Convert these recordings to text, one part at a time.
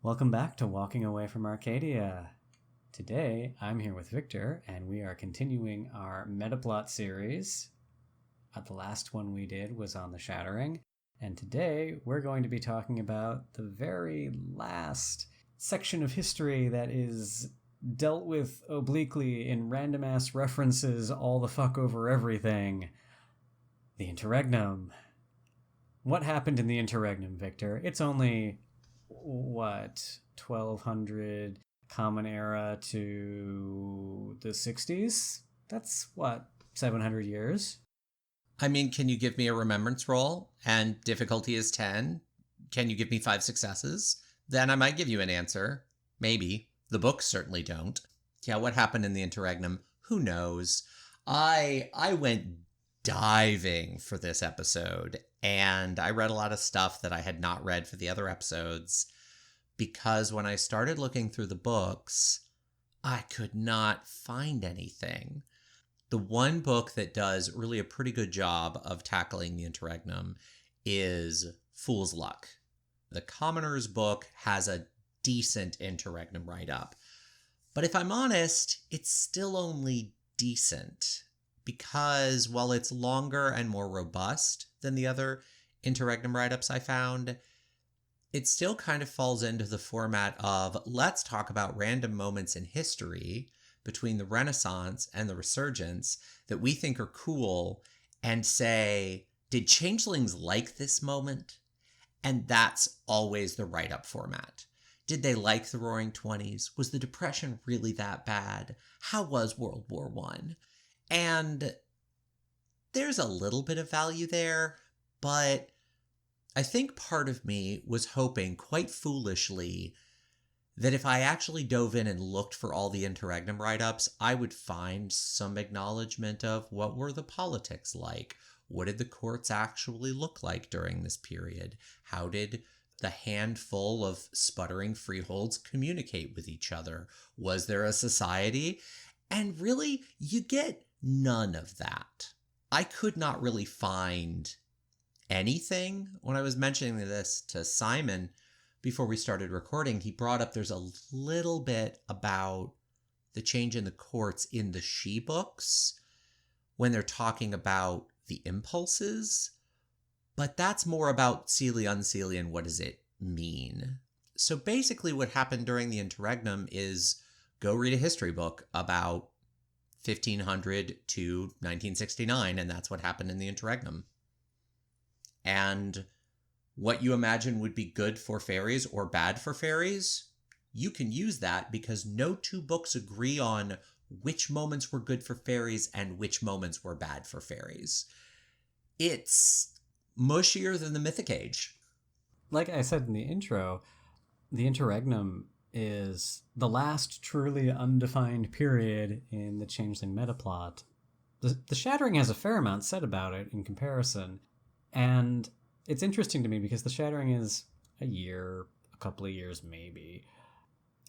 Welcome back to Walking Away from Arcadia. Today, I'm here with Victor, and we are continuing our Metaplot series. The last one we did was on the Shattering, and today we're going to be talking about the very last section of history that is dealt with obliquely in random-ass references all the fuck over everything. The Interregnum. What happened in the Interregnum, Victor? It's only, 1200 Common Era to the 60s? That's, 700 years? I mean, can you give me a remembrance roll? And difficulty is 10. Can you give me 5 successes? Then I might give you an answer. Maybe. The books certainly don't. Yeah, what happened in the Interregnum? Who knows? I went diving for this episode, and I read a lot of stuff that I had not read for the other episodes, because when I started looking through the books, I could not find anything. The one book that does really a pretty good job of tackling the Interregnum is Fool's Luck. The Commoner's book has a decent Interregnum write-up. But if I'm honest, it's still only decent, because while it's longer and more robust than the other Interregnum write-ups I found, it still kind of falls into the format of, let's talk about random moments in history between the Renaissance and the Resurgence that we think are cool, and say, did changelings like this moment? And that's always the write-up format. Did they like the Roaring Twenties? Was the Depression really that bad? How was World War I? And there's a little bit of value there, but I think part of me was hoping, quite foolishly, that if I actually dove in and looked for all the Interregnum write-ups, I would find some acknowledgement of what were the politics like? What did the courts actually look like during this period? How did the handful of sputtering freeholds communicate with each other? Was there a society? And really, you get none of that. I could not really find anything. When I was mentioning this to Simon before we started recording, he brought up there's a little bit about the change in the courts in the she books when they're talking about the impulses, but that's more about Seelie Unseelie and what does it mean. So basically what happened during the Interregnum is go read a history book about 1500 to 1969, and that's what happened in the Interregnum. And what you imagine would be good for fairies or bad for fairies, you can use that because no two books agree on which moments were good for fairies and which moments were bad for fairies. It's mushier than the Mythic Age. Like I said in the intro, the Interregnum is the last truly undefined period in the Changeling Metaplot. The Shattering has a fair amount said about it in comparison, and it's interesting to me because the Shattering is a year, a couple of years maybe,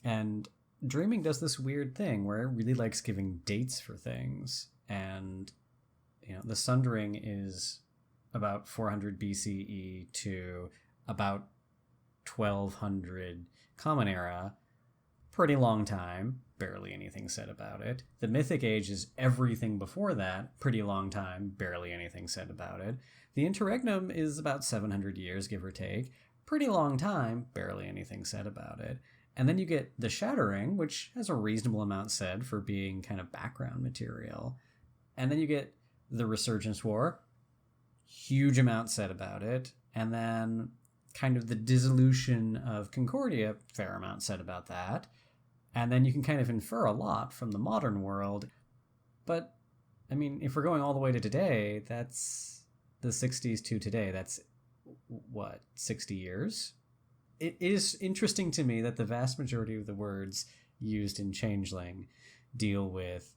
and Dreaming does this weird thing where it really likes giving dates for things, and the Sundering is about 400 BCE to about 1200 Common Era. Pretty long time, barely anything said about it. The Mythic Age is everything before that, pretty long time, barely anything said about it. The Interregnum is about 700 years, give or take, pretty long time, barely anything said about it. And then you get the Shattering, which has a reasonable amount said for being kind of background material. And then you get the Resurgence War, huge amount said about it. And then kind of the dissolution of Concordia, fair amount said about that. And then you can kind of infer a lot from the modern world. But, I mean, if we're going all the way to today, that's the 60s to today. That's, 60 years? It is interesting to me that the vast majority of the words used in Changeling deal with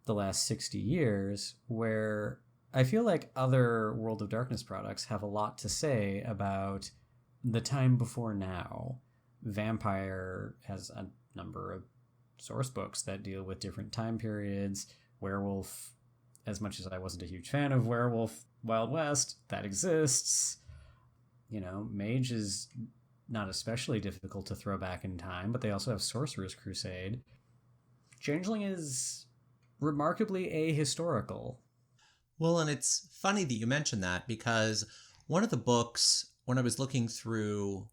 the last 60 years, where I feel like other World of Darkness products have a lot to say about the time before now. Vampire has a number of source books that deal with different time periods. Werewolf, as much as I wasn't a huge fan of Werewolf Wild West, that exists. Mage is not especially difficult to throw back in time, but they also have Sorcerer's Crusade. Changeling is remarkably ahistorical. Well, and it's funny that you mentioned that, because one of the books, when I was looking through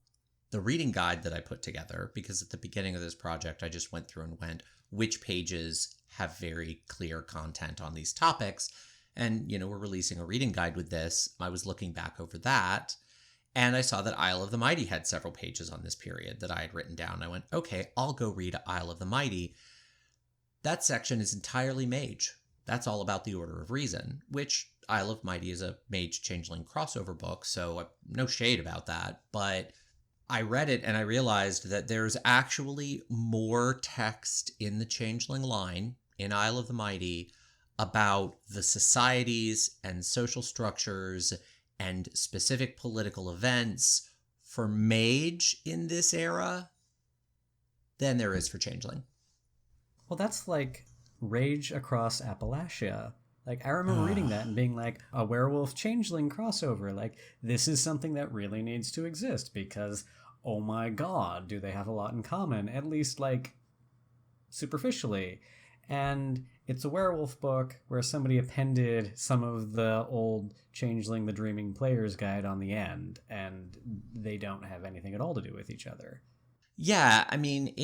the reading guide that I put together, because at the beginning of this project, I just went through and went, which pages have very clear content on these topics? And, we're releasing a reading guide with this. I was looking back over that, and I saw that Isle of the Mighty had several pages on this period that I had written down. I went, okay, I'll go read Isle of the Mighty. That section is entirely mage. That's all about the Order of Reason, which Isle of Mighty is a mage changeling crossover book, so no shade about that. But I read it and I realized that there's actually more text in the changeling line in Isle of the Mighty about the societies and social structures and specific political events for mage in this era than there is for changeling. Well, that's like Rage Across Appalachia. Like, I remember reading that and being like, a werewolf changeling crossover. Like, this is something that really needs to exist because, oh my god, do they have a lot in common? At least, like, superficially. And it's a werewolf book where somebody appended some of the old Changeling the Dreaming Player's Guide on the end, and they don't have anything at all to do with each other. Yeah, I mean,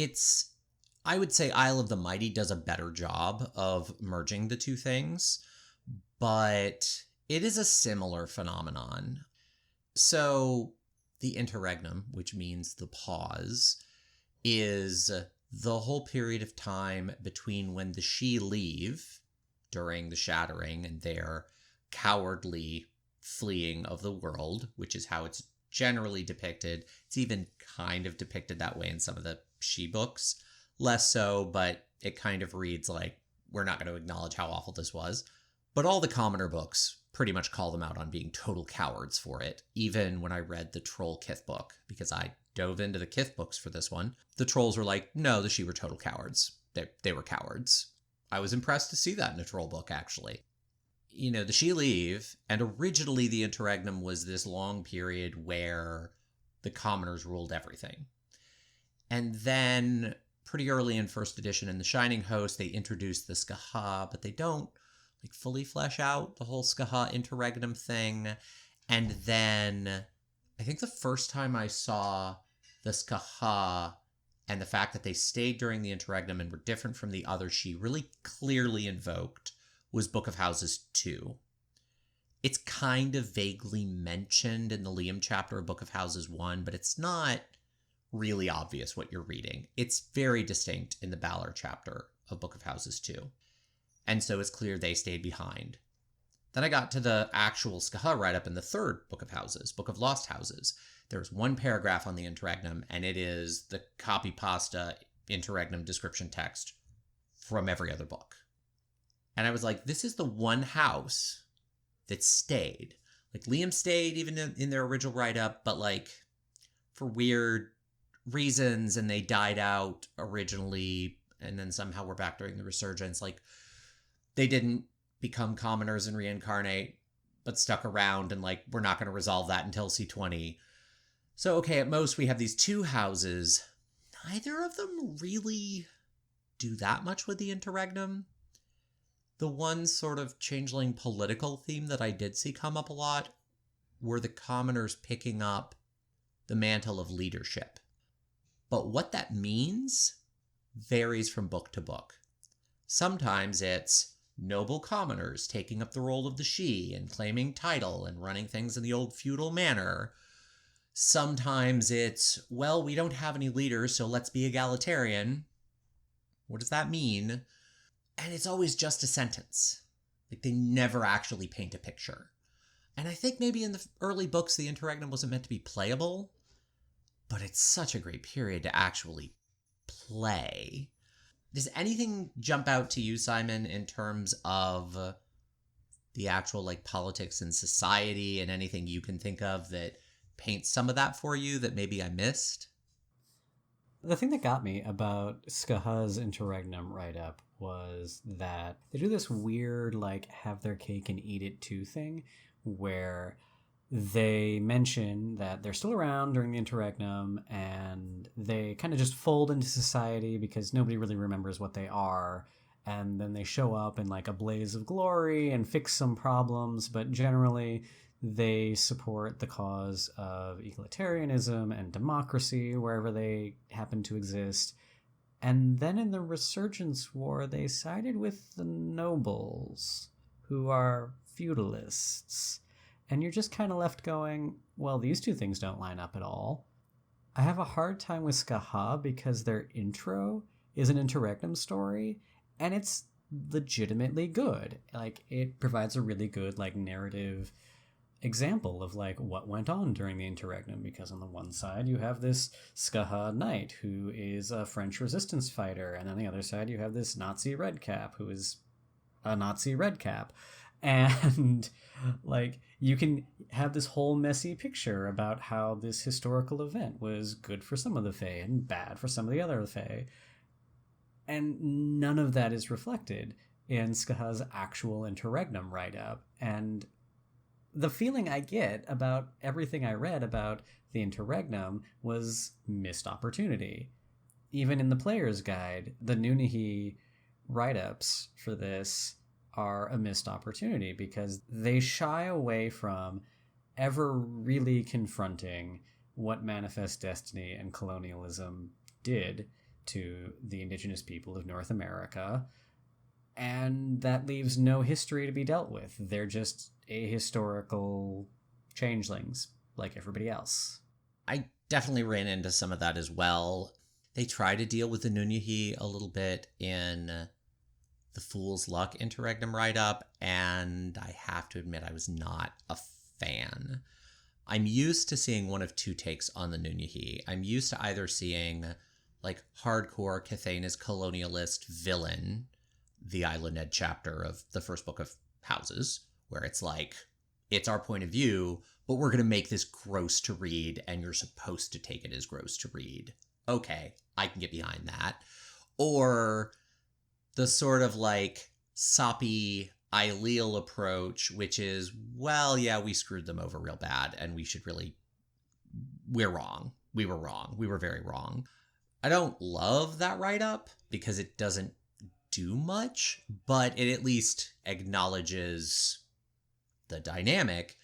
I would say Isle of the Mighty does a better job of merging the two things, but it is a similar phenomenon. So the Interregnum, which means the pause, is the whole period of time between when the Sidhe leave during the Shattering and their cowardly fleeing of the world, which is how it's generally depicted. It's even kind of depicted that way in some of the Sidhe books. Less so, but it kind of reads like, we're not going to acknowledge how awful this was. But all the commoner books pretty much call them out on being total cowards for it. Even when I read the Troll Kith book, because I dove into the Kith books for this one, the trolls were like, no, the Sidhe were total cowards. They were cowards. I was impressed to see that in a troll book, actually. The Sidhe leave, and originally the Interregnum was this long period where the commoners ruled everything. And then pretty early in first edition in the Shining Host, they introduced the Skaha, but they don't fully flesh out the whole Skaha Interregnum thing. And then I think the first time I saw the Skaha and the fact that they stayed during the Interregnum and were different from the other Sidhe really clearly invoked was Book of Houses 2. It's kind of vaguely mentioned in the Liam chapter of Book of Houses 1, but it's not really obvious what you're reading. It's very distinct in the Balor chapter of Book of Houses 2. And so it's clear they stayed behind. Then I got to the actual Skaha write-up in the third Book of Houses, Book of Lost Houses. There's one paragraph on the Interregnum, and it is the copy pasta Interregnum description text from every other book. And I was like, this is the one house that stayed. Liam stayed even in their original write-up, but for weird reasons, and they died out originally, and then somehow we're back during the Resurgence. They didn't become commoners and reincarnate, but stuck around, and we're not going to resolve that until C20. So, okay, at most we have these two houses. Neither of them really do that much with the Interregnum. The one sort of changeling political theme that I did see come up a lot were the commoners picking up the mantle of leadership. But what that means varies from book to book. Sometimes it's noble commoners taking up the role of the Sidhe and claiming title and running things in the old feudal manner. Sometimes it's, well, we don't have any leaders, so let's be egalitarian. What does that mean? And it's always just a sentence. They never actually paint a picture. And I think maybe in the early books, the Interregnum wasn't meant to be playable, but it's such a great period to actually play. Does anything jump out to you, Simon, in terms of the actual politics and society, and anything you can think of that paints some of that for you that maybe I missed? The thing that got me about Skaha's Interregnum write-up was that they do this weird, have their cake and eat it too thing, where they mention that they're still around during the Interregnum, and they kind of just fold into society because nobody really remembers what they are. And then they show up in like a blaze of glory and fix some problems, but generally they support the cause of egalitarianism and democracy wherever they happen to exist. And then in the Resurgence War, they sided with the nobles, who are feudalists. And you're just kind of left going, well, these two things don't line up at all. I have a hard time with Skaha because their intro is an interregnum story, and it's legitimately good. Like, it provides a really good, like, narrative example of like what went on during the interregnum, because on the one side you have this Skaha knight who is a French resistance fighter, and on the other side you have this Nazi redcap who is a Nazi redcap, and like you can have this whole messy picture about how this historical event was good for some of the Fae and bad for some of the other Fae, and none of that is reflected in Skaha's actual interregnum write-up. And the feeling I get about everything I read about the Interregnum was missed opportunity. Even in the player's guide, the Nunihi write-ups for this are a missed opportunity because they shy away from ever really confronting what Manifest Destiny and colonialism did to the indigenous people of North America, and that leaves no history to be dealt with. They're just ahistorical changelings like everybody else. I definitely ran into some of that as well. They try to deal with the Nunyahi a little bit in the Fool's Luck Interregnum write-up, and I have to admit I was not a fan. I'm used to seeing one of two takes on the Nunyahi. I'm used to either seeing like hardcore Cathana's colonialist villain, the Island Ed chapter of the first book of Houses, where it's like, it's our point of view, but we're going to make this gross to read, and you're supposed to take it as gross to read. Okay, I can get behind that. Or the sort of like soppy Aileel approach, which is, well, yeah, we screwed them over real bad, and we're wrong. We were wrong. We were very wrong. I don't love that write-up because it doesn't do much, but it at least acknowledges the dynamic.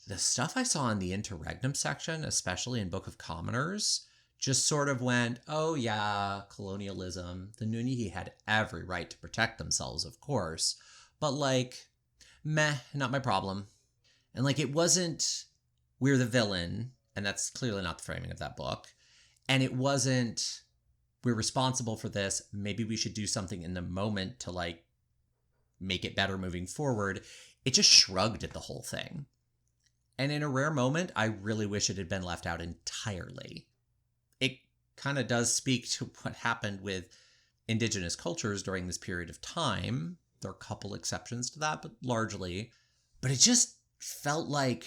The stuff I saw in the Interregnum section, especially in Book of Commoners, just sort of went, oh yeah, colonialism. The Nunihi had every right to protect themselves, of course, but like, meh, not my problem. And like, it wasn't, we're the villain, and that's clearly not the framing of that book. And it wasn't, we're responsible for this, maybe we should do something in the moment to like make it better moving forward. It just shrugged at the whole thing. And in a rare moment, I really wish it had been left out entirely. It kind of does speak to what happened with indigenous cultures during this period of time. There are a couple exceptions to that, but largely. But it just felt like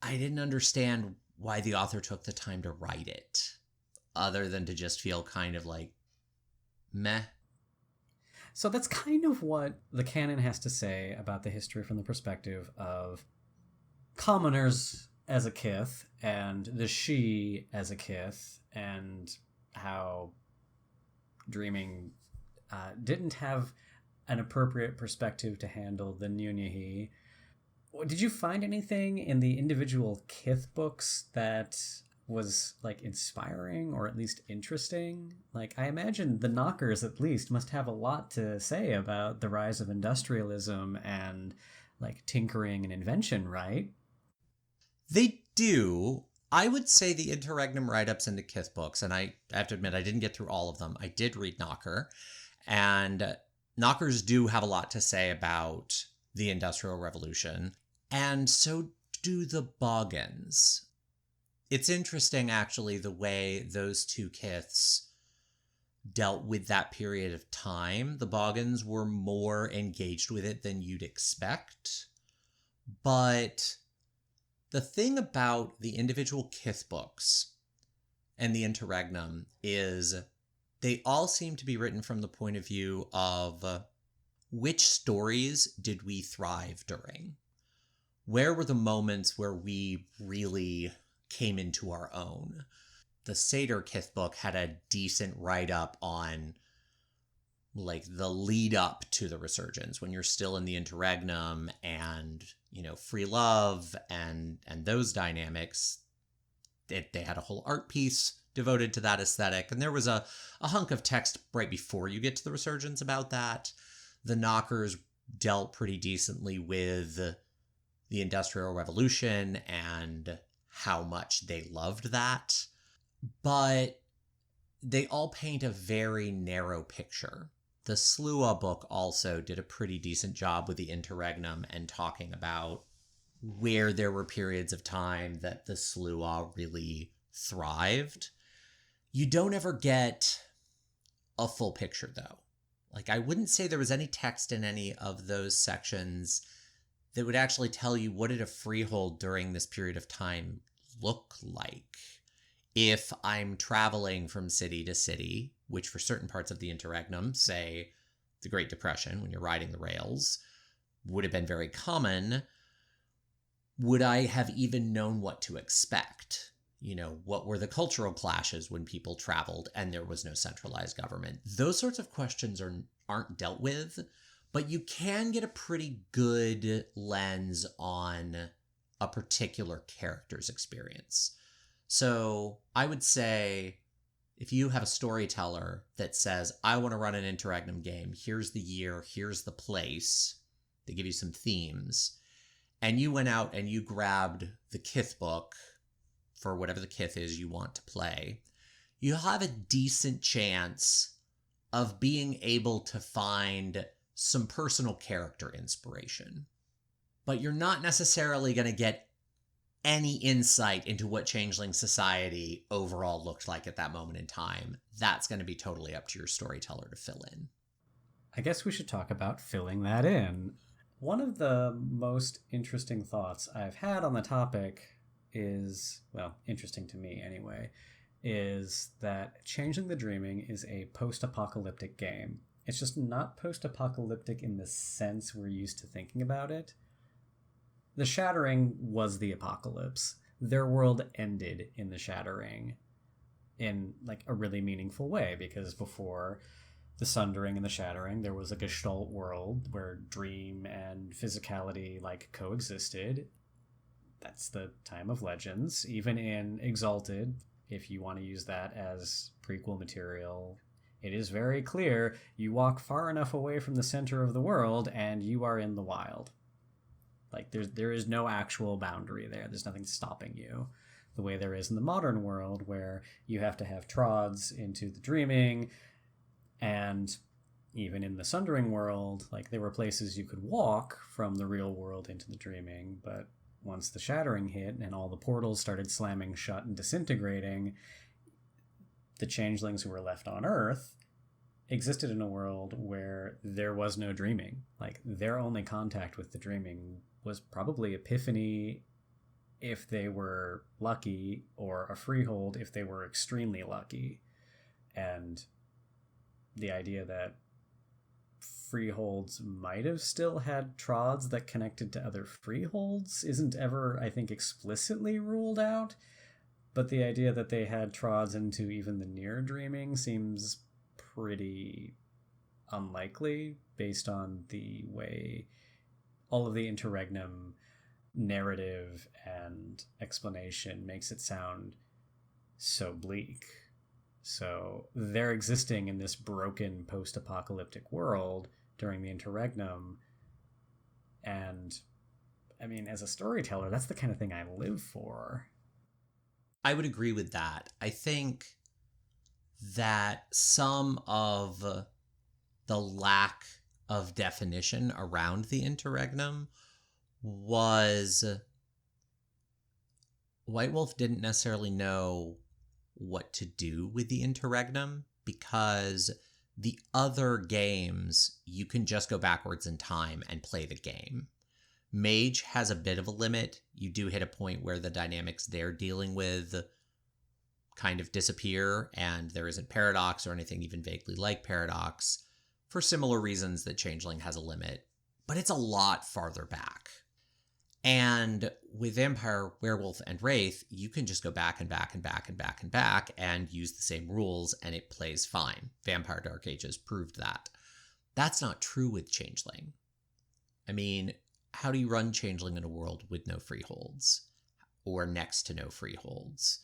I didn't understand why the author took the time to write it, other than to just feel kind of like, meh. So that's kind of what the canon has to say about the history from the perspective of commoners as a kith and the Sidhe as a kith, and how Dreaming didn't have an appropriate perspective to handle the Nunyahi. Did you find anything in the individual kith books that was like inspiring or at least interesting? Like, I imagine the Knockers at least must have a lot to say about the rise of industrialism and like tinkering and invention, right? They do. I would say the Interregnum write-ups in the Kith books, and I have to admit I didn't get through all of them. I did read Knocker, and Knockers do have a lot to say about the Industrial Revolution, and so do the Boggans. It's interesting, actually, the way those two kiths dealt with that period of time. The Boggans were more engaged with it than you'd expect, but the thing about the individual kith books and the Interregnum is they all seem to be written from the point of view of which stories did we thrive during? where were the moments where we really came into our own? The Seder Kith book had a decent write-up on like the lead up to the resurgence, when you're still in the Interregnum and, you know, free love and those dynamics. They had a whole art piece devoted to that aesthetic, and there was a hunk of text right before you get to the resurgence about that. The Knockers dealt pretty decently with the Industrial Revolution and how much they loved that, but they all paint a very narrow picture. The Slua book also did a pretty decent job with the Interregnum and talking about where there were periods of time that the Slua really thrived. You don't ever get a full picture, though. Like, I wouldn't say there was any text in any of those sections that would actually tell you what did a freehold during this period of time look like. If I'm traveling from city to city, which for certain parts of the Interregnum, say the Great Depression, when you're riding the rails, would have been very common, would I have even known what to expect? You know, what were the cultural clashes when people traveled and there was no centralized government? Those sorts of questions aren't dealt with, but you can get a pretty good lens on a particular character's experience. So I would say, if you have a storyteller that says, I want to run an Interregnum game, here's the year, here's the place, they give you some themes, and you went out and you grabbed the Kith book for whatever the Kith is you want to play, you'll have a decent chance of being able to find some personal character inspiration. But you're not necessarily going to get any insight into what Changeling society overall looked like at that moment in time. That's going to be totally up to your storyteller to fill in. I guess we should talk about filling that in. One of the most interesting thoughts I've had on the topic is, well, interesting to me anyway, is that Changeling the Dreaming is a post-apocalyptic game. It's just not post-apocalyptic in the sense we're used to thinking about it. The Shattering was the apocalypse. Their world ended in the Shattering in like a really meaningful way, because before the Sundering and the Shattering, there was a Gestalt world where dream and physicality like coexisted. That's the time of Legends. Even in Exalted, if you want to use that as prequel material, it is very clear you walk far enough away from the center of the world and you are in the wild. Like, there is no actual boundary there. There's nothing stopping you. The way there is in the modern world, where you have to have trods into the dreaming, and even in the Sundering world, like, there were places you could walk from the real world into the dreaming, but once the Shattering hit and all the portals started slamming shut and disintegrating, the changelings who were left on Earth existed in a world where there was no dreaming. Like, their only contact with the dreaming was probably Epiphany if they were lucky, or a freehold if they were extremely lucky. And the idea that freeholds might have still had trods that connected to other freeholds isn't ever, I think, explicitly ruled out. But the idea that they had trods into even the near dreaming seems pretty unlikely, based on the way all of the Interregnum narrative and explanation makes it sound so bleak. So they're existing in this broken post-apocalyptic world during the Interregnum, and I mean, as a storyteller, that's the kind of thing I live for. I would agree with that. I think that some of the lack of definition around the Interregnum was White Wolf didn't necessarily know what to do with the Interregnum, because the other games, you can just go backwards in time and play the game. Mage has a bit of a limit. You do hit a point where the dynamics they're dealing with kind of disappear, and there isn't Paradox or anything even vaguely like Paradox, for similar reasons that Changeling has a limit. But it's a lot farther back. And with Vampire, Werewolf, and Wraith, you can just go back and back and back and back and back and use the same rules and it plays fine. Vampire Dark Ages proved that. That's not true with Changeling. I mean, how do you run Changeling in a world with no freeholds? Or next to no freeholds?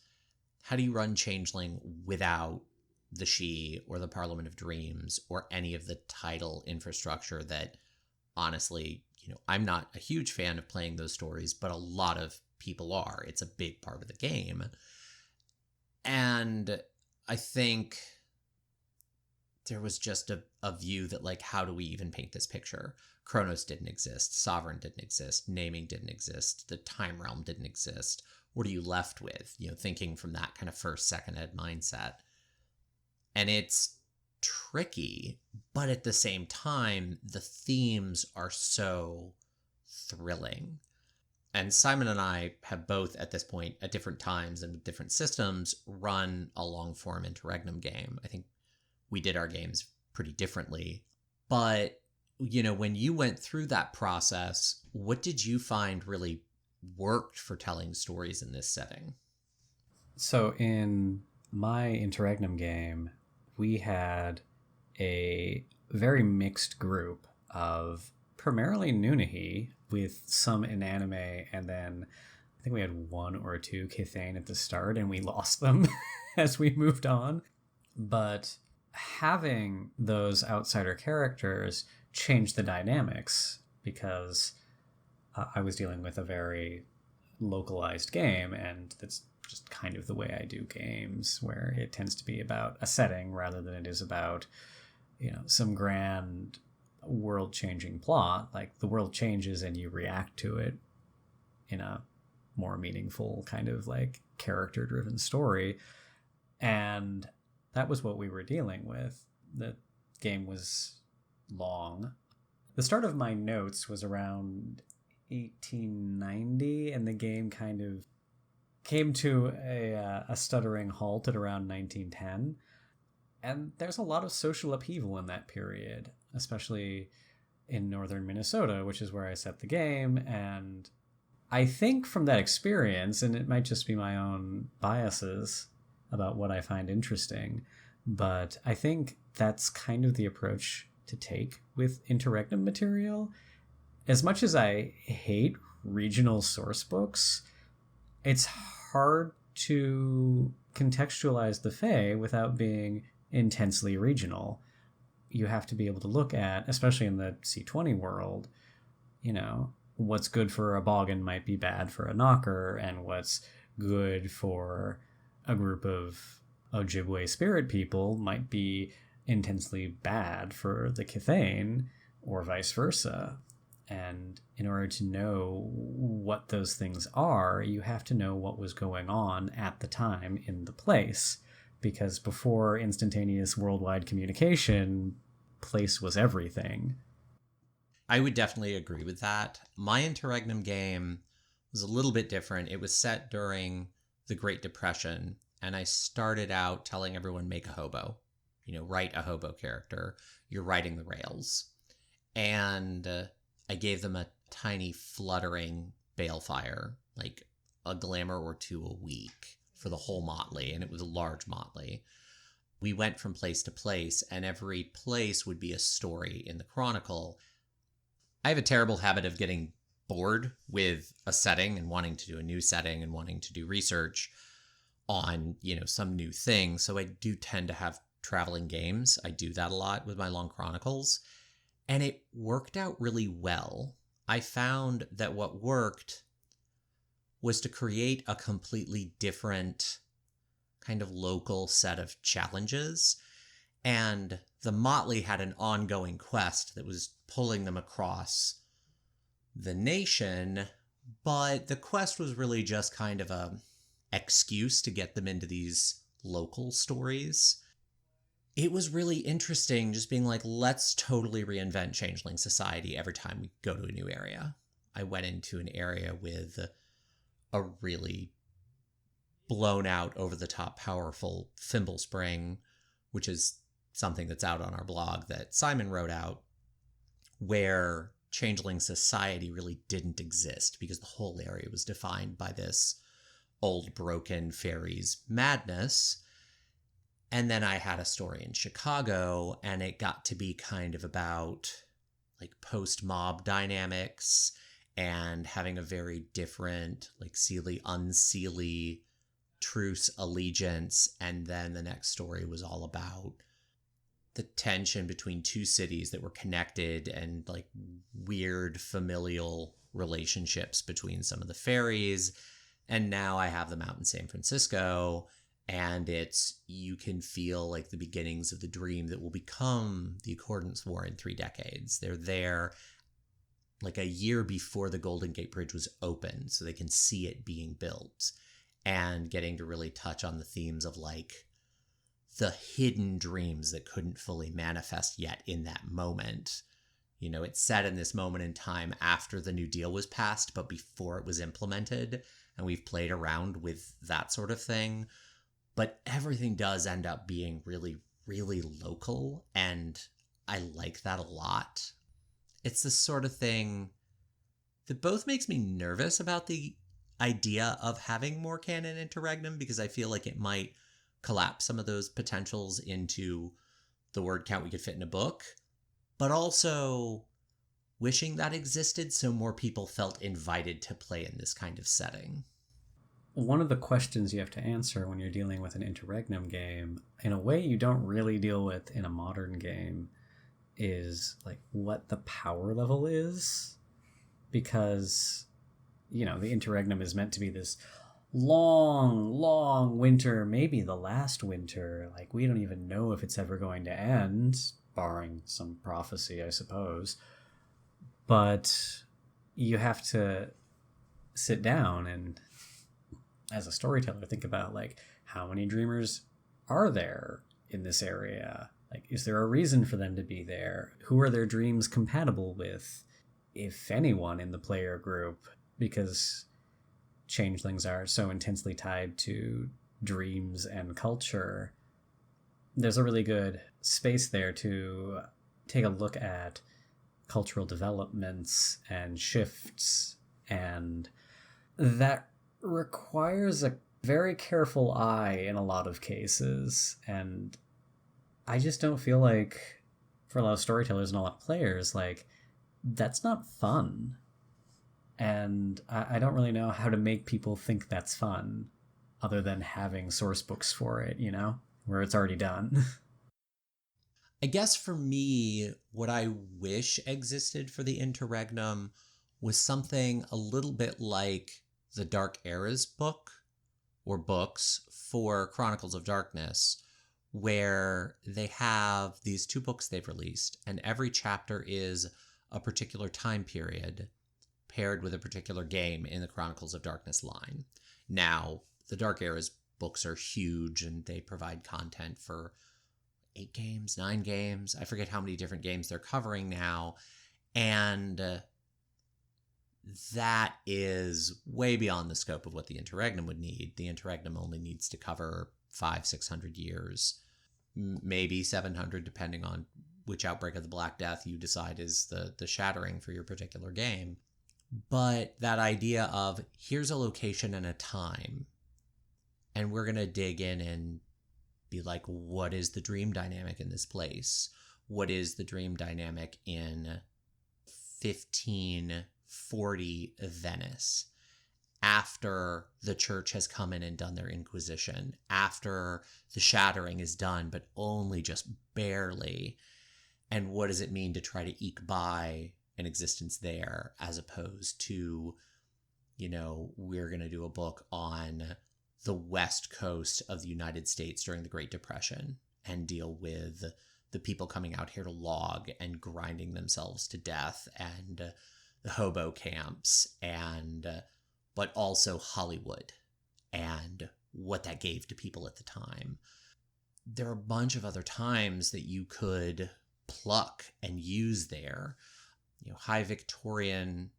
How do you run Changeling without the She or the Parliament of Dreams or any of the title infrastructure that, honestly, I'm not a huge fan of playing those stories, but a lot of people are. It's a big part of the game. And I think there was just a view that, like, how do we even paint this picture? Chronos didn't exist. Sovereign didn't exist. Naming didn't exist. The time realm didn't exist. What are you left with? Thinking from that kind of first, second ed mindset. And it's tricky, but at the same time, the themes are so thrilling. And Simon and I have both, at this point, at different times and with different systems, run a long-form Interregnum game. I think we did our games pretty differently. But, when you went through that process, what did you find really worked for telling stories in this setting? So in my Interregnum game, we had a very mixed group of primarily Nunahi with some in anime, and then I think we had one or two Kithane at the start and we lost them as we moved on. But having those outsider characters changed the dynamics because I was dealing with a very localized game, and that's just kind of the way I do games, where it tends to be about a setting rather than it is about, some grand world-changing plot. Like, the world changes and you react to it in a more meaningful kind of like character-driven story. And that was what we were dealing with. The game was long. The start of my notes was around 1890, and the game kind of came to a stuttering halt at around 1910. And there's a lot of social upheaval in that period, especially in northern Minnesota, which is where I set the game. And I think from that experience, and it might just be my own biases about what I find interesting, but I think that's kind of the approach to take with Interregnum material. As much as I hate regional source books, it's hard to contextualize the Fae without being intensely regional. You have to be able to look at, especially in the C20 world, what's good for a Boggin might be bad for a Knocker, and what's good for a group of Ojibwe spirit people might be intensely bad for the Kithane, or vice versa. And in order to know what those things are, you have to know what was going on at the time in the place. Because before instantaneous worldwide communication, place was everything. I would definitely agree with that. My Interregnum game was a little bit different. It was set during the Great Depression, and I started out telling everyone, make a hobo. Write a hobo character. You're writing the rails. And I gave them a tiny fluttering balefire, like a glamour or two a week for the whole motley, and it was a large motley. We went from place to place, and every place would be a story in the chronicle. I have a terrible habit of getting bored with a setting and wanting to do a new setting and wanting to do research on, some new thing. So I do tend to have traveling games. I do that a lot with my long chronicles. And it worked out really well. I found that what worked was to create a completely different kind of local set of challenges. And the motley had an ongoing quest that was pulling them across the nation, but the quest was really just kind of a excuse to get them into these local stories. It was really interesting just being like, let's totally reinvent Changeling society every time we go to a new area. I went into an area with a really blown out, over the top, powerful Thimble Spring, which is something that's out on our blog that Simon wrote out, where changeling society really didn't exist because the whole area was defined by this old broken fairies madness. And then I had a story in Chicago, and it got to be kind of about like post-mob dynamics and having a very different, like Seelie, unseelie truce allegiance. And then the next story was all about the tension between two cities that were connected and like weird familial relationships between some of the fairies. And now I have them out in San Francisco, and you can feel like the beginnings of the dream that will become the Accordance War in 3 decades. They're there like a year before the Golden Gate Bridge was open, so they can see it being built, and getting to really touch on the themes of like the hidden dreams that couldn't fully manifest yet in that moment. You know, it's set in this moment in time after the New Deal was passed, but before it was implemented, and we've played around with that sort of thing. But everything does end up being really, really local, and I like that a lot. It's the sort of thing that both makes me nervous about the idea of having more canon interregnum, because I feel like it might collapse some of those potentials into the word count we could fit in a book, but also wishing that existed so more people felt invited to play in this kind of setting. One of the questions you have to answer when you're dealing with an interregnum game, in a way you don't really deal with in a modern game, is like what the power level is. Because, you know, the interregnum is meant to be this long winter, maybe the last winter. Like, we don't even know if it's ever going to end, barring some prophecy, I suppose. But you have to sit down and, as a storyteller, think about like, how many dreamers are there in this area? Like, is there a reason for them to be there? Who are their dreams compatible with, if anyone, in the player group? Because changelings are so intensely tied to dreams and culture. There's a really good space there to take a look at cultural developments and shifts, and that requires a very careful eye in a lot of cases. And I just don't feel like, for a lot of storytellers and a lot of players, like, that's not fun. And I don't really know how to make people think that's fun other than having source books for it, you know, where it's already done. I guess for me, what I wish existed for the interregnum was something a little bit like the Dark Eras book or books for Chronicles of Darkness, where they have these 2 books they've released, and every chapter is a particular time period paired with a particular game in the Chronicles of Darkness line. Now, the Dark Eras books are huge, and they provide content for 8 games, 9 games. I forget how many different games they're covering now. And that is way beyond the scope of what the interregnum would need. The interregnum only needs to cover 500-600 years, maybe 700, depending on which outbreak of the Black Death you decide is the shattering for your particular game. But that idea of, here's a location and a time, and we're going to dig in and be like, what is the dream dynamic in this place? What is the dream dynamic in 1540 Venice? After the church has come in and done their inquisition, after the shattering is done, but only just barely. And what does it mean to try to eke by an existence there, as opposed to, you know, we're going to do a book on the West Coast of the United States during the Great Depression and deal with the people coming out here to log and grinding themselves to death, and the hobo camps, and but also Hollywood and what that gave to people at the time. There are a bunch of other times that you could pluck and use there. You know, high Victorian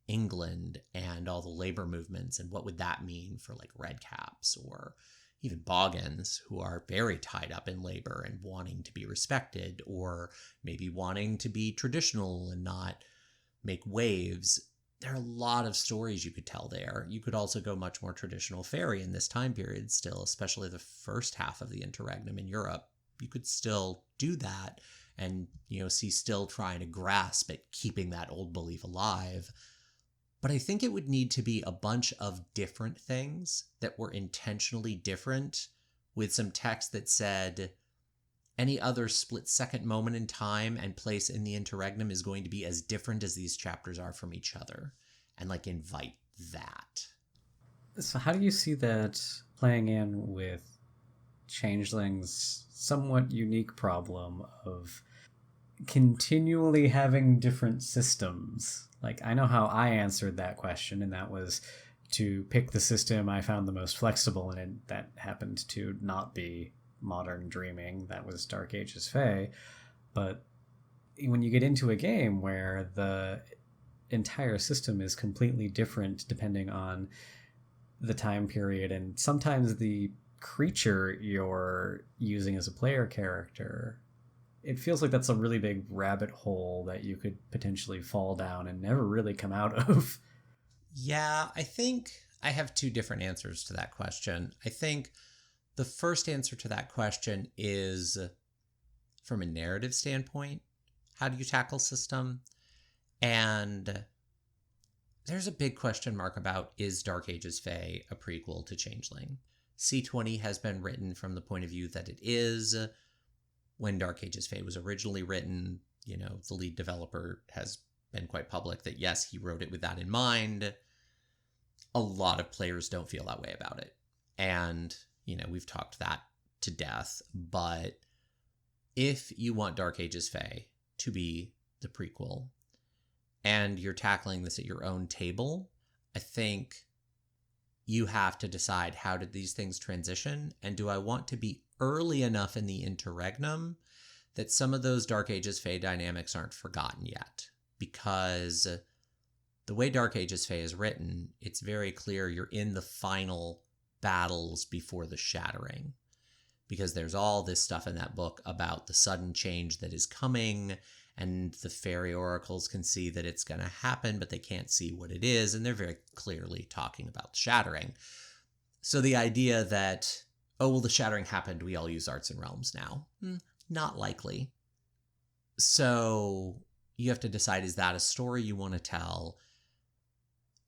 England and all the labor movements, and what would that mean for like redcaps or even boggins, who are very tied up in labor and wanting to be respected, or maybe wanting to be traditional and not make waves, there are a lot of stories you could tell there. You could also go much more traditional fairy in this time period still, especially the first half of the Interregnum in Europe. You could still do that and, see still trying to grasp at keeping that old belief alive. But I think it would need to be a bunch of different things that were intentionally different, with some text that said any other split-second moment in time and place in the Interregnum is going to be as different as these chapters are from each other, and invite that. So how do you see that playing in with Changeling's somewhat unique problem of continually having different systems? I know how I answered that question, and that was to pick the system I found the most flexible, and that happened to not be Modern Dreaming. That was Dark Ages Fae. But when you get into a game where the entire system is completely different depending on the time period, and sometimes the creature you're using as a player character, it feels like that's a really big rabbit hole that you could potentially fall down and never really come out of. Yeah, I think I have two different answers to that question. I think the first answer to that question is, from a narrative standpoint, how do you tackle system? And there's a big question mark about, is Dark Ages Fae a prequel to Changeling? C20 has been written from the point of view that it is. When Dark Ages Fae was originally written, the lead developer has been quite public that, yes, he wrote it with that in mind. A lot of players don't feel that way about it. And, we've talked that to death. But if you want Dark Ages Fae to be the prequel, and you're tackling this at your own table, I think you have to decide, how did these things transition? And do I want to be early enough in the Interregnum that some of those Dark Ages Fae dynamics aren't forgotten yet? Because the way Dark Ages Fae is written, it's very clear you're in the final battles before the shattering. Because there's all this stuff in that book about the sudden change that is coming, and the fairy oracles can see that it's going to happen, but they can't see what it is, and they're very clearly talking about the shattering. So the idea that, oh, well, the shattering happened, we all use arts and realms now. Not likely. So you have to decide, is that a story you want to tell?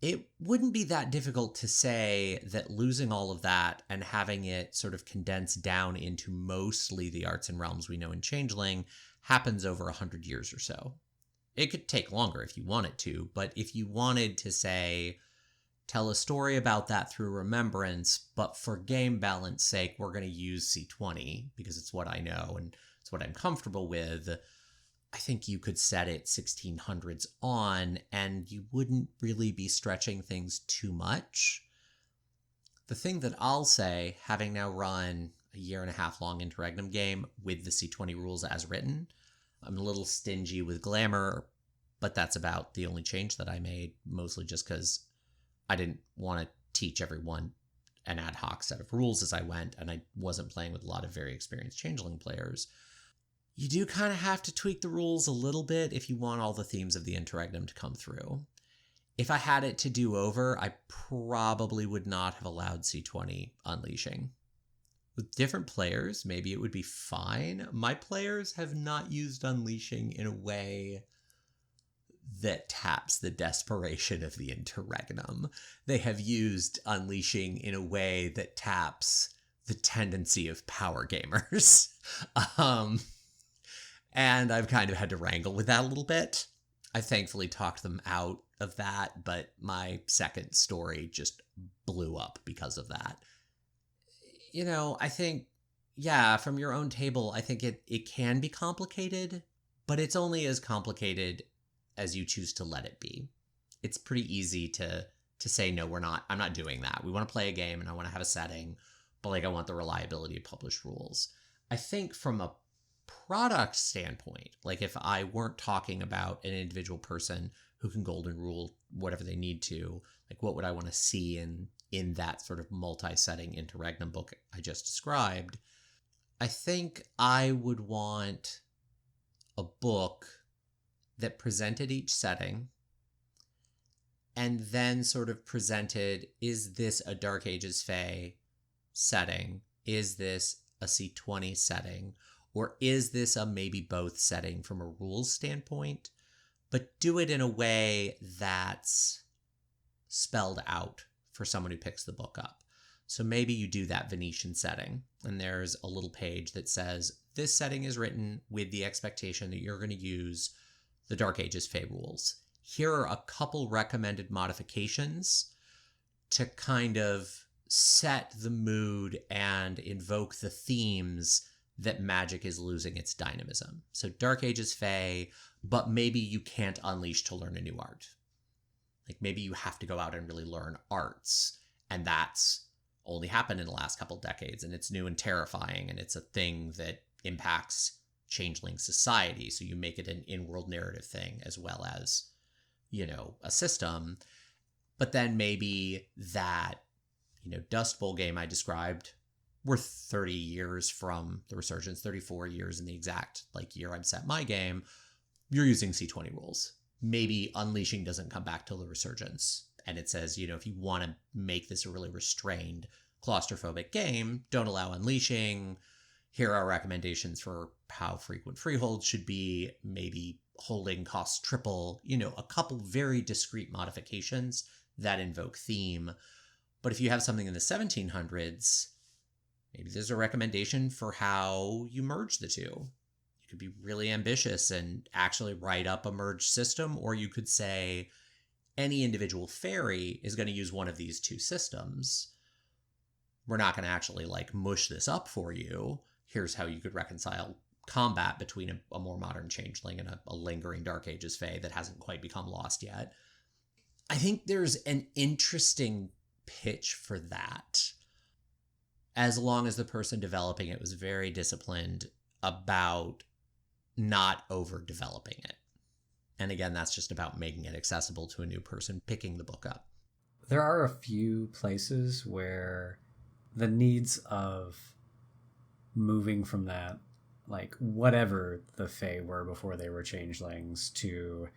It wouldn't be that difficult to say that losing all of that and having it sort of condensed down into mostly the arts and realms we know in Changeling happens over 100 years or so. It could take longer if you wanted to, but if you wanted to say, tell a story about that through remembrance, but for game balance sake, we're going to use C20 because it's what I know and it's what I'm comfortable with, I think you could set it 1600s on, and you wouldn't really be stretching things too much. The thing that I'll say, having now run a 1.5 year long Interregnum game with the C20 rules as written, I'm a little stingy with glamour, but that's about the only change that I made, mostly just because I didn't want to teach everyone an ad hoc set of rules as I went, and I wasn't playing with a lot of very experienced Changeling players. You do kind of have to tweak the rules a little bit if you want all the themes of the Interregnum to come through. If I had it to do over, I probably would not have allowed C20 unleashing. With different players, maybe it would be fine. My players have not used unleashing in a way that taps the desperation of the Interregnum. They have used unleashing in a way that taps the tendency of power gamers. And I've kind of had to wrangle with that a little bit. I thankfully talked them out of that, but my second story just blew up because of that. I think, from your own table, I think it can be complicated, but it's only as complicated as you choose to let it be. It's pretty easy to say, no, I'm not doing that. We want to play a game and I want to have a setting, but I want the reliability of published rules. I think from a product standpoint, if I weren't talking about an individual person who can golden rule whatever they need to, what would I want to see in that sort of multi-setting Interregnum book I just described? I think I would want a book that presented each setting and then sort of presented, is this a Dark Ages Fae setting? Is this a C20 setting? Or is this a maybe both setting from a rules standpoint? But do it in a way that's spelled out for someone who picks the book up. So maybe you do that Venetian setting, and there's a little page that says, this setting is written with the expectation that you're going to use the Dark Ages Fae rules. Here are a couple recommended modifications to kind of set the mood and invoke the themes that magic is losing its dynamism. So Dark Ages Fae, but maybe you can't unleash to learn a new art. Like maybe you have to go out and really learn arts, and that's only happened in the last couple decades, and it's new and terrifying, and it's a thing that impacts changeling society. So you make it an in-world narrative thing as well as, a system. But then maybe that, Dust Bowl game I described, we're 30 years from the Resurgence, 34 years in the exact year I've set my game. You're using C20 rules. Maybe Unleashing doesn't come back till the Resurgence. And it says, if you want to make this a really restrained, claustrophobic game, don't allow Unleashing. Here are recommendations for how frequent freeholds should be. Maybe holding costs triple, a couple very discrete modifications that invoke theme. But if you have something in the 1700s, maybe there's a recommendation for how you merge the two. You could be really ambitious and actually write up a merged system, or you could say any individual fairy is going to use one of these two systems. We're not going to actually mush this up for you. Here's how you could reconcile combat between a more modern changeling and a lingering Dark Ages Fae that hasn't quite become lost yet. I think there's an interesting pitch for that, as long as the person developing it was very disciplined about not overdeveloping it. And again, that's just about making it accessible to a new person picking the book up. There are a few places where the needs of moving from that, whatever the Fae were before they were changelings, to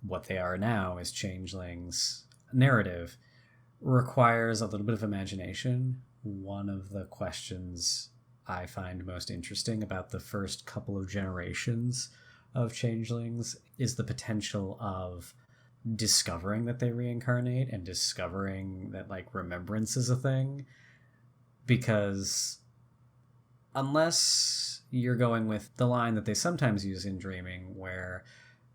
what they are now as changelings narrative, requires a little bit of imagination. One of the questions I find most interesting about the first couple of generations of changelings is the potential of discovering that they reincarnate and discovering that remembrance is a thing. Because unless you're going with the line that they sometimes use in Dreaming, where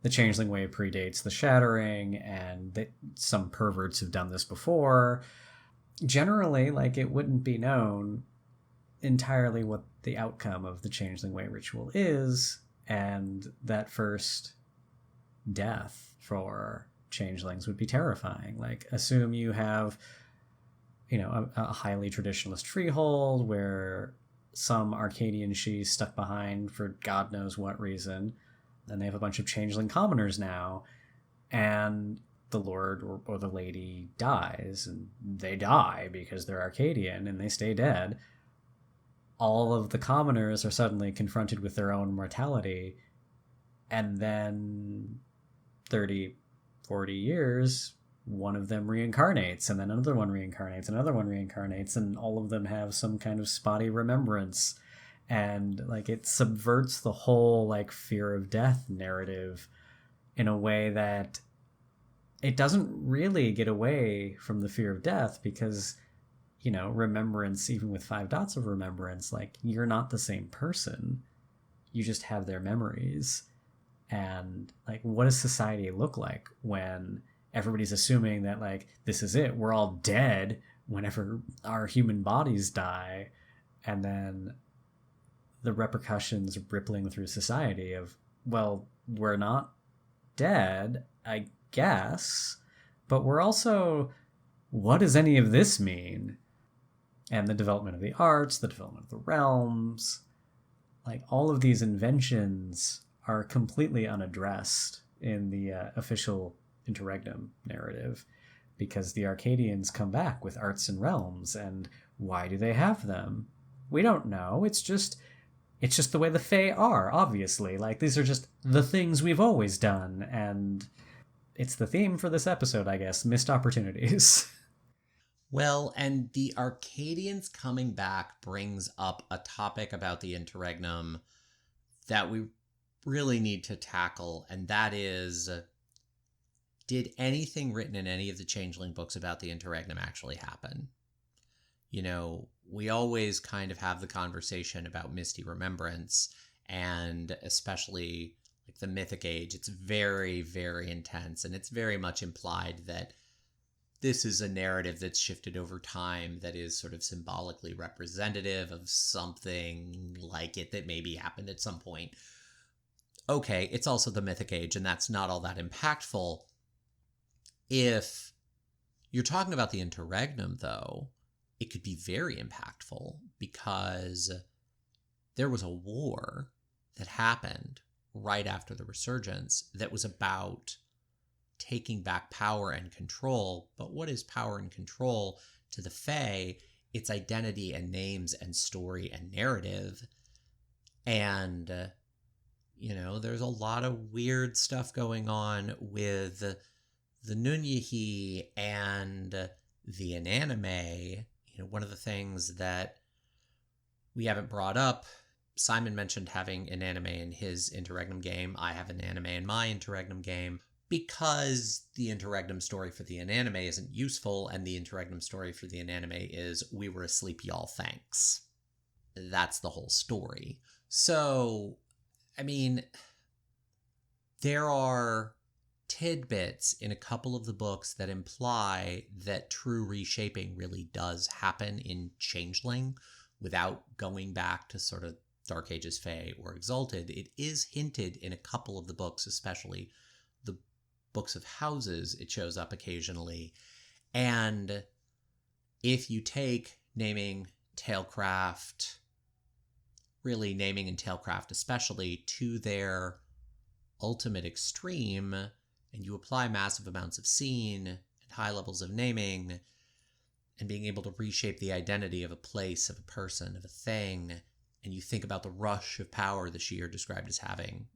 the changeling wave predates the shattering and that some perverts have done this before, generally it wouldn't be known entirely what the outcome of the changeling way ritual is, and that first death for changelings would be terrifying. Assume you have a highly traditionalist freehold where some Arcadian she's stuck behind for God knows what reason, and they have a bunch of changeling commoners now, and the lord or the lady dies, and they die because they're Arcadian and they stay dead. All of the commoners are suddenly confronted with their own mortality, and then 30, 40 years, one of them reincarnates, and then another one reincarnates, another one reincarnates, and all of them have some kind of spotty remembrance. And it subverts the whole fear of death narrative in a way that it doesn't really get away from the fear of death, because remembrance, even with 5 dots of remembrance, you're not the same person. You just have their memories. And what does society look like when everybody's assuming that this is it, we're all dead whenever our human bodies die, and then the repercussions rippling through society of, well, we're not dead, I guess, but we're also, what does any of this mean? And the development of the arts, the development of the realms, all of these inventions are completely unaddressed in the official Interregnum narrative, because the Arcadians come back with arts and realms, and why do they have them? We don't know. It's just the way the Fae are, obviously. These are just the things we've always done, and it's the theme for this episode, I guess. Missed opportunities. Well, and the Arcadians coming back brings up a topic about the Interregnum that we really need to tackle, and that is, did anything written in any of the Changeling books about the Interregnum actually happen? You know, we always kind of have the conversation about Misty Remembrance, and especially like the Mythic Age. It's very, very intense, and it's very much implied that this is a narrative that's shifted over time that is sort of symbolically representative of something like it that maybe happened at some point. Okay, it's also the Mythic Age, and that's not all that impactful. If you're talking about the Interregnum, though, it could be very impactful because there was a war that happened right after the Resurgence that was about taking back power and control. But what is power and control to the Fae? It's identity and names and story and narrative. And, there's a lot of weird stuff going on with the Nunyahi and the Inanime. One of the things that we haven't brought up, Simon mentioned having Inanime in his Interregnum game. I have Inanime in my Interregnum game. Because the Interregnum story for the Inanime isn't useful, and the Interregnum story for the Inanime is, we were asleep, y'all, thanks. That's the whole story. So, there are tidbits in a couple of the books that imply that true reshaping really does happen in Changeling without going back to sort of Dark Ages Fae or Exalted. It is hinted in a couple of the books, especially the books of Houses. It shows up occasionally. And if you take naming Tailcraft, really naming and Tailcraft especially, to their ultimate extreme, and you apply massive amounts of scene and high levels of naming and being able to reshape the identity of a place, of a person, of a thing, and you think about the rush of power the Shi'ar described as having,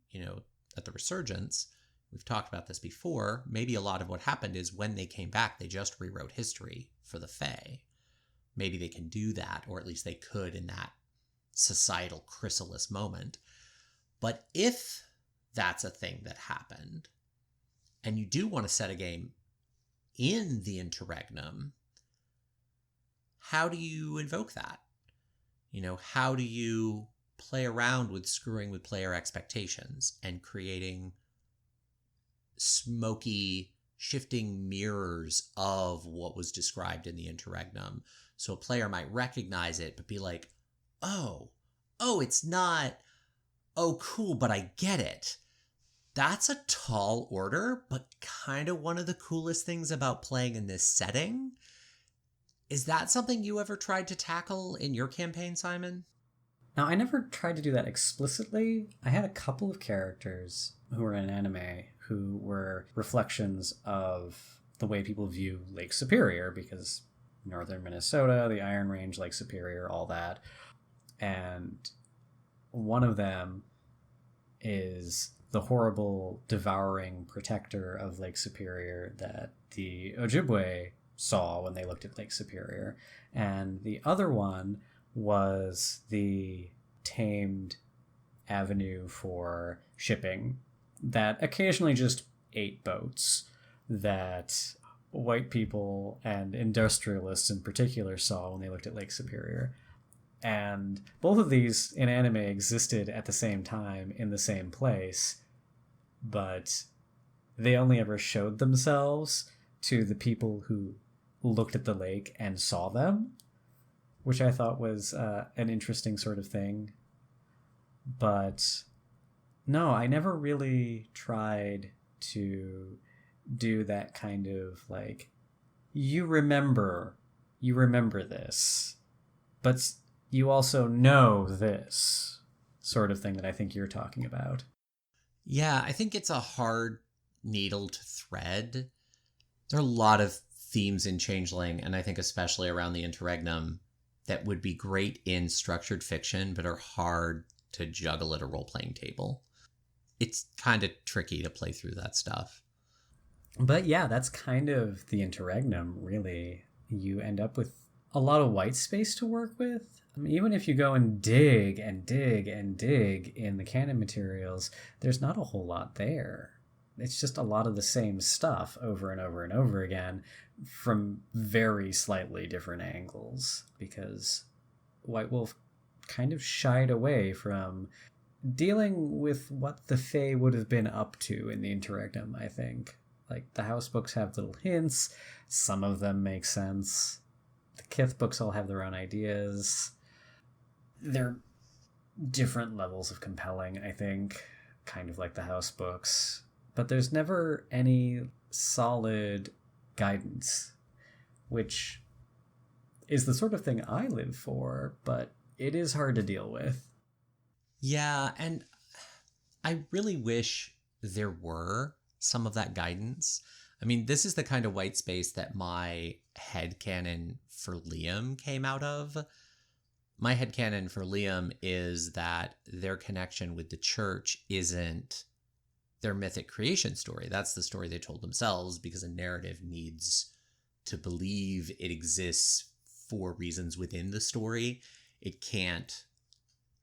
at the Resurgence, we've talked about this before, maybe a lot of what happened is when they came back, they just rewrote history for the Fae. Maybe they can do that, or at least they could in that societal chrysalis moment. But if that's a thing that happened, and you do want to set a game in the Interregnum, how do you invoke that? How do you play around with screwing with player expectations and creating smoky, shifting mirrors of what was described in the Interregnum? So a player might recognize it, but be like, oh, it's not, oh, cool, but I get it. That's a tall order, but kind of one of the coolest things about playing in this setting. Is that something you ever tried to tackle in your campaign, Simon? Now, I never tried to do that explicitly. I had a couple of characters who were in anime who were reflections of the way people view Lake Superior, because northern Minnesota, the Iron Range, Lake Superior, all that. And one of them is the horrible, devouring protector of Lake Superior that the Ojibwe saw when they looked at Lake Superior. And the other one was the tamed avenue for shipping that occasionally just ate boats that white people and industrialists in particular saw when they looked at Lake Superior. And both of these in anime existed at the same time in the same place, but they only ever showed themselves to the people who looked at the lake and saw them, which I thought was an interesting sort of thing. But no, I never really tried to do that kind of like, you remember this, but you also know this sort of thing that I think you're talking about. Yeah, I think it's a hard needle to thread. There are a lot of themes in Changeling, and I think especially around the Interregnum, that would be great in structured fiction, but are hard to juggle at a role-playing table. It's kind of tricky to play through that stuff. But yeah, that's kind of the interregnum, really. You end up with a lot of white space to work with. I mean, even if you go and dig and dig and dig in the canon materials, there's not a whole lot there. It's just a lot of the same stuff over and over and over again from very slightly different angles, because White Wolf kind of shied away from dealing with what the Fae would have been up to in the interregnum, I think. Like, the house books have little hints. Some of them make sense. The Kith books all have their own ideas. They're different levels of compelling, I think, kind of like the house books. But there's never any solid guidance, which is the sort of thing I live for, but it is hard to deal with. Yeah, and I really wish there were some of that guidance. I mean, this is the kind of white space that my headcanon for Liam came out of. My headcanon for Liam is that their connection with the church isn't their mythic creation story. That's the story they told themselves, because a narrative needs to believe it exists for reasons within the story. It can't,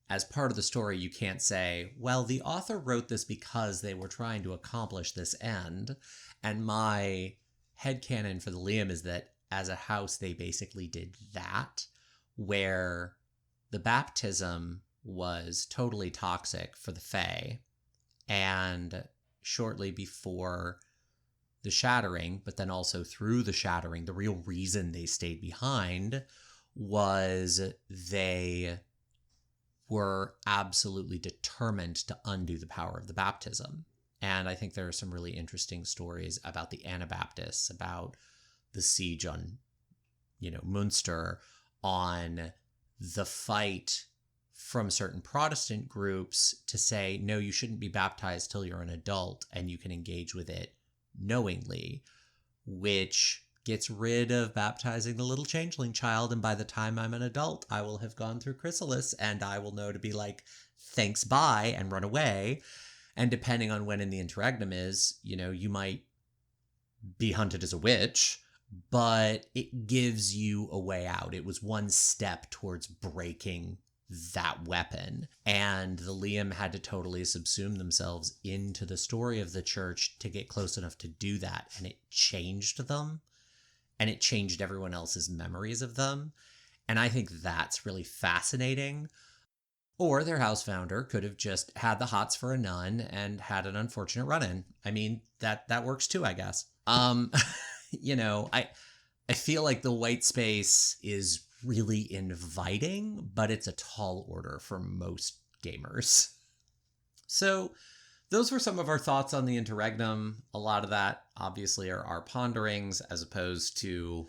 as part of the story, you can't say, well, the author wrote this because they were trying to accomplish this end. And my headcanon for the Liam is that as a house, they basically did that, where the baptism was totally toxic for the Fae. And shortly before the shattering, but then also through the shattering, the real reason they stayed behind was they were absolutely determined to undo the power of the baptism. And I think there are some really interesting stories about the Anabaptists, about the siege on, Munster, on the fight from certain Protestant groups to say, no, you shouldn't be baptized till you're an adult and you can engage with it knowingly, which gets rid of baptizing the little changeling child. And by the time I'm an adult, I will have gone through Chrysalis and I will know to be like, thanks, bye, and run away. And depending on when in the interregnum is, you might be hunted as a witch, but it gives you a way out. It was one step towards breaking that weapon. And the Liam had to totally subsume themselves into the story of the church to get close enough to do that. And it changed them. And it changed everyone else's memories of them. And I think that's really fascinating. Or their house founder could have just had the hots for a nun and had an unfortunate run-in. I mean, that works too, I guess. I feel like the white space is really inviting, but it's a tall order for most gamers. So those were some of our thoughts on the interregnum. A lot of that obviously are our ponderings as opposed to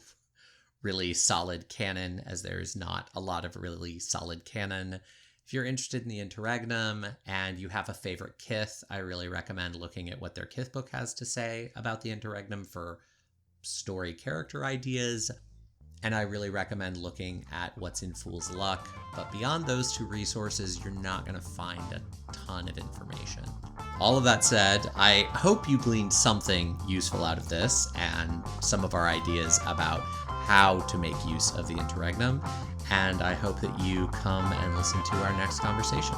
really solid canon, as there is not a lot of really solid canon. If you're interested in the interregnum and you have a favorite Kith, I really recommend looking at what their Kith book has to say about the interregnum for story character ideas. And I really recommend looking at what's in Fool's Luck. But beyond those two resources, you're not going to find a ton of information. All of that said, I hope you gleaned something useful out of this and some of our ideas about how to make use of the interregnum. And I hope that you come and listen to our next conversation.